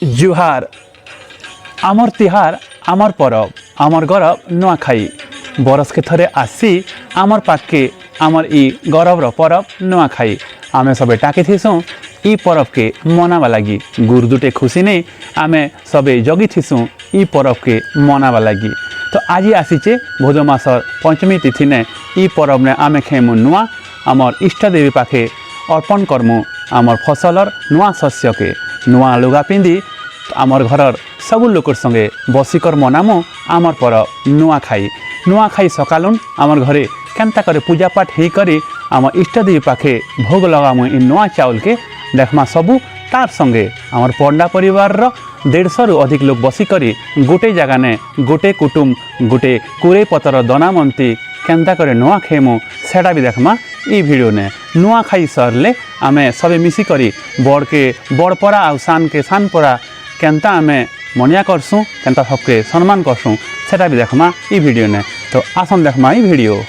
जुहार आमर तिहार आमर परब आमर गौरव नुआखाई बरस के थरे आसी आमर पाके आमर ई गौरवर परब नुआखाई आमे सबे टाकी थीसुँ ई परब के मनावा लगी गुरुदुटे खुशी नहीं आमे सबे जगी थीसुँ ई परब के मनावा लगी। तो आज आसीचे भोज मासर पंचमी तिथि ने ई परब ने आमे खेमु नुआ आमर इष्ट देवी पाखे अर्पण करमु आमर फसलर नुआ शस्य के नुआ लुगा पिंधि आमर घरर सबु लोकर संगे बसिकर मनामु आमर परब नुआखाई सकालुन आमर घरे केन्ता करे पूजा पाठ ही करी आमर इष्ट देवी पाखे भोग लगामु इ नुआ चाउल के देखमा सबु तार संगे आमर पंडा परिवार 150 रु अधिक लोग बसिकरी गोटे जगह ने गोटे कुटुम गोटे कुरे पतर दना मंती केन्ता करे नुआ खेमु सेटा भी देखमा ई वीडियो ने नुआ खाई सरले आमे सबे मिसिकरी बड़ के बड़परा आ सान के सानपरा केन्ता आमे मनिया करसुँ केन्ता सबके सम्मान करसुँ सेटा भी देखमा ई वीडियो ने। तो आसन देखमा ई वीडियो।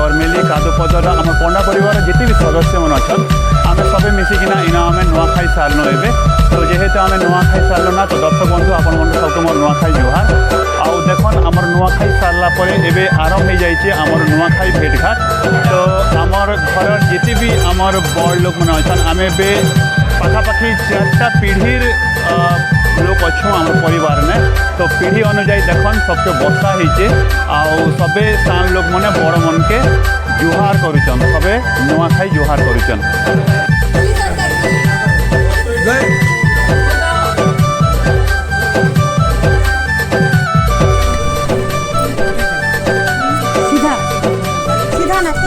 बरमेली कादुपदर आम पंडा परिवार जिते भी सदस्य मन अच्छा आम सब मिसिकिना इन आम नुआखाई सारनु एबे तो जेहेतु आम नुआखाई सारलु ना तो दर्शक बंधु आपण मन सबको मोर नुआखाई जुहार आउ देखन आमर नुआखाई सारला परे एबे आरंभ हो जाइए आमर नुआखाई भेटघाट तो आमर घर जिते भी आमर बड़ लोक मन अच्छा आम एबे पाखापाखि 4टा पीढ़ीर लोक अच्छु आम परिवार में तो पीढ़ी अनुजाई देखन सबके बसा होइचे आउ सबे सान लोक मने बड़ मन के जुहार करुचन सबे नुआखाई जुहार करुचन। सीधा सीधा ना तो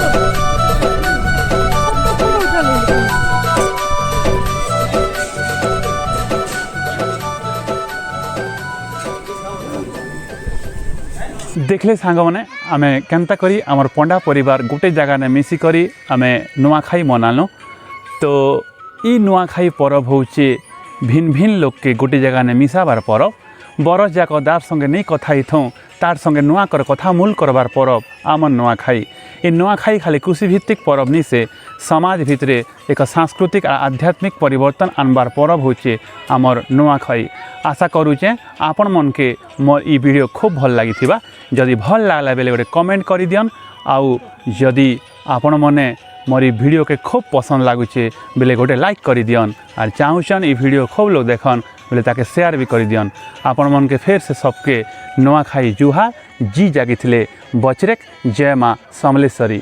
देखले सांग मैंने आम केन्ता करी आमर पंडा परिवार गोटे जगह ने मिसिकरी आम नुआखाई मनालु तो ई नुआखाई परब होचे भिन्न भिन्न लोक के गोटे जगह ने मिसाबार परब बरस जाक दार संगे नहीं कथा थौ तार संगे नुआ कर कथा मूल करबार परब आमर नुआखाई ए नुआखाई खाली कृषि भित्तिक परब नहीं से समाज भितरे एक सांस्कृतिक और आध्यात्मिक परिवर्तन आनबार परब होचे आमर नुआखाई। आशा करुचे आपण मन के मोर ई वीडियो खूब भल लगी जदि भल लागला बेले गोटे कमेंट कर दियन आउ जदि आपण मने मोर ई वीडियो के खूब पसंद लगुचे बेले गोटे लाइक कर दियन और चाहूचन ई वीडियो खूब लोग देखन बोले ताके शेयर भी कर दियन। आपण मन के फेर से सबके नुआखाई जुहार जी जागी बचरेक जय माँ समलेश्वरी।